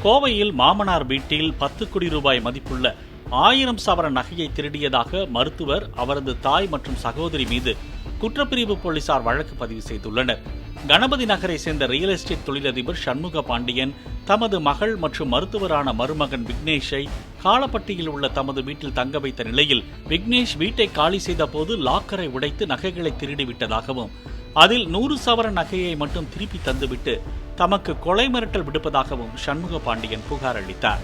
கோவையில் மாமனார் வீட்டில் 10 கோடி ரூபாய் மதிப்புள்ள 1000 சவரன் நகையை திருடியதாக மருத்துவர், அவரது தாய் மற்றும் சகோதரி மீது குற்றப்பிரிவு போலீசார் வழக்கு பதிவு செய்துள்ளனர். கணபதி நகரை சேர்ந்த ரியல் எஸ்டேட் தொழிலதிபர் சண்முக பாண்டியன் தமது மகள் மற்றும் மருத்துவரான மருமகன் விக்னேஷை காலப்பட்டியில் உள்ள தமது வீட்டில் தங்க வைத்த நிலையில் விக்னேஷ் வீட்டை காலி செய்த போது லாக்கரை உடைத்து நகைகளை திருடிவிட்டதாகவும், அதில் 100 சவரன் நகையை மட்டும் திருப்பி தந்துவிட்டு தமக்கு கொலை மிரட்டல் விடுப்பதாகவும் சண்முக பாண்டியன் புகார் அளித்தார்.